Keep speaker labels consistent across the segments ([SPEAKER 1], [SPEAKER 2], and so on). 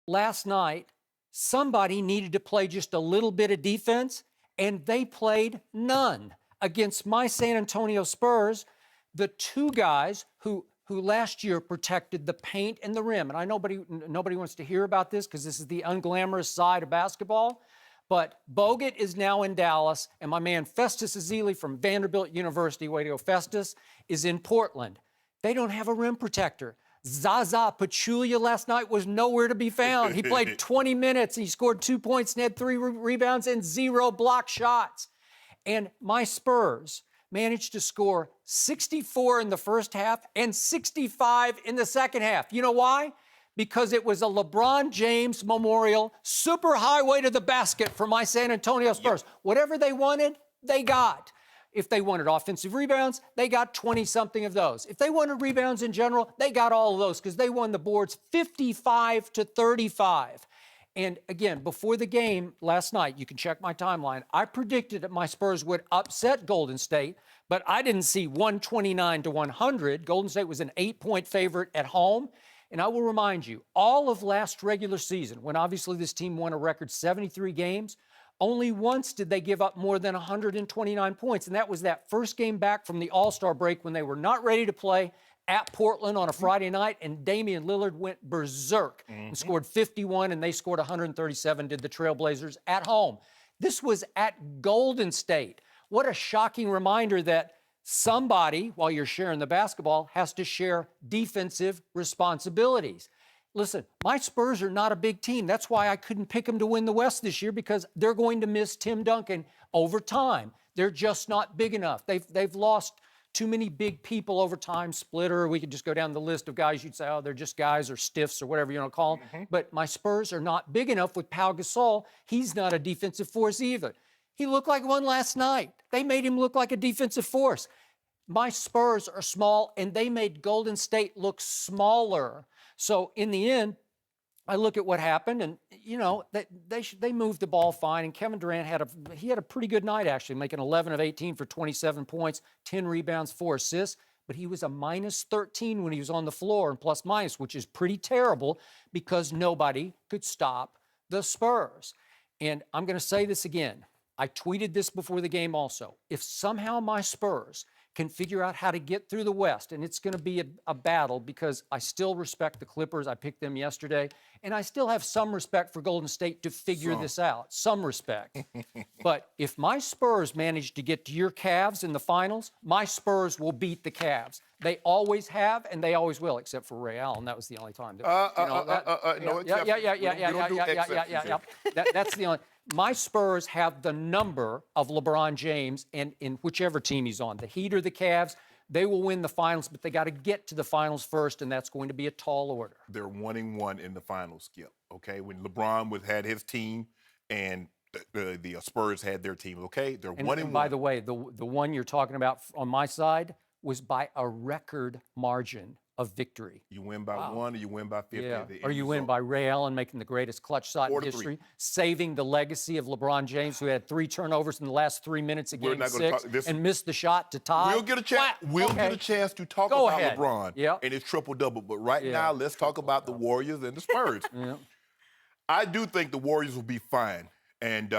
[SPEAKER 1] last night, somebody needed to play just a little bit of defense, and they played none. Against my San Antonio Spurs, the two guys who last year protected the paint and the rim, and I know nobody wants to hear about this because this is the unglamorous side of basketball, but Bogut is now in Dallas, and my man Festus Ezeli from Vanderbilt University, way to go Festus, is in Portland. They don't have a rim protector. Zaza Pachulia last night was nowhere to be found. He played 20 minutes. He scored 2 points and had 3 rebounds and 0 block shots. And my Spurs managed to score 64 in the first half and 65 in the second half. You know why? Because it was a LeBron James memorial super highway to the basket for my San Antonio Spurs. Yep. Whatever they wanted, they got. If they wanted offensive rebounds, they got 20-something of those. If they wanted rebounds in general, they got all of those because they won the boards 55-35. And again, before the game last night, you can check my timeline, I predicted that my Spurs would upset Golden State, but I didn't see 129-100. Golden State was an 8-point favorite at home. And I will remind you, all of last regular season, when obviously this team won a record 73 games, only once did they give up more than 129 points, and that was that first game back from the All-Star break when they were not ready to play at Portland on a Friday night, and Damian Lillard went berserk and scored 51, and they scored 137, did the Trailblazers at home. This was at Golden State. What a shocking reminder that somebody, while you're sharing the basketball, has to share defensive responsibilities. Listen, my Spurs are not a big team. That's why I couldn't pick them to win the West this year, because they're going to miss Tim Duncan over time. They're just not big enough. They've lost too many big people over time. Splitter, we could just go down the list of guys you'd say, oh, they're just guys or stiffs or whatever you want to call them. But my Spurs are not big enough with Pau Gasol. He's not a defensive force either. He looked like one last night. They made him look like a defensive force. My Spurs are small, and they made Golden State look smaller. So in the end, I look at what happened, and you know they moved the ball fine. And Kevin Durant had a pretty good night actually, making 11 of 18 for 27 points, 10 rebounds, 4 assists. But he was a minus 13 when he was on the floor, and plus minus, which is pretty terrible because nobody could stop the Spurs. And I'm going to say this again. I tweeted this before the game also. If somehow my Spurs can figure out how to get through the West, and it's going to be a battle because I still respect the Clippers. I picked them yesterday, and I still have some respect for Golden State to figure this out. Some respect. But if my Spurs manage to get to your Cavs in the finals, my Spurs will beat the Cavs. They always have, and they always will, except for Ray Allen. That was the only time.
[SPEAKER 2] No exceptions.
[SPEAKER 1] That's the only. My Spurs have the number of LeBron James, and in whichever team he's on, the Heat or the Cavs, they will win the finals, but they got to get to the finals first, and that's going to be a tall order.
[SPEAKER 2] They're 1-1 in the finals, Skip, okay? When LeBron had his team and the Spurs had their team, okay? They're 1-1.
[SPEAKER 1] And by the way, the one you're talking about on my side was by a record margin of victory.
[SPEAKER 2] You win by 1 or you win by 50.
[SPEAKER 1] Yeah. Or you win by Ray Allen making the greatest clutch shot in history, saving the legacy of LeBron James, who had 3 turnovers in the last 3 minutes of Game 6 and missed the shot to tie.
[SPEAKER 2] We'll get a chance. Get a chance to talk about LeBron and his triple-double. But right now, let's talk about the Warriors and the Spurs. I do think the Warriors will be fine. And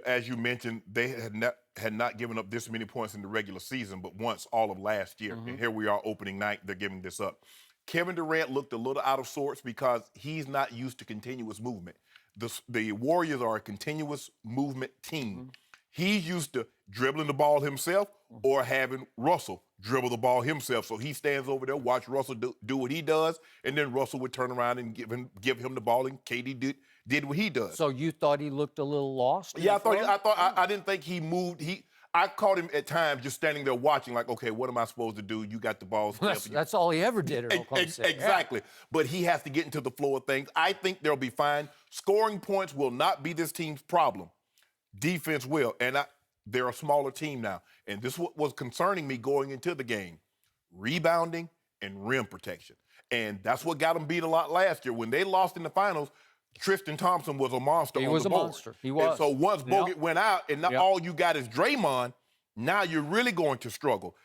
[SPEAKER 2] as you mentioned, they had not given up this many points in the regular season, but once all of last year. And here we are opening night, they're giving this up. Kevin Durant looked a little out of sorts because he's not used to continuous movement. The Warriors are a continuous movement team. He's used to dribbling the ball himself or having Russell dribble the ball himself. So he stands over there, watch Russell do what he does, and then Russell would turn around and give him the ball, and KD did what he does.
[SPEAKER 1] So you thought he looked a little lost?
[SPEAKER 2] Yeah, I didn't think he moved. I caught him at times just standing there watching, like, okay, what am I supposed to do? You got the ball.
[SPEAKER 1] That's all he ever did at Oklahoma State.
[SPEAKER 2] Exactly. But he has to get into the flow of things. I think they'll be fine. Scoring points will not be this team's problem. Defense will. And they're a smaller team now. And this was concerning me going into the game. Rebounding and rim protection. And that's what got them beat a lot last year. When they lost in the finals, Tristan Thompson was a monster on the board.
[SPEAKER 1] He was a monster. He was.
[SPEAKER 2] And so once Bogut went out and now all you got is Draymond, now you're really going to struggle.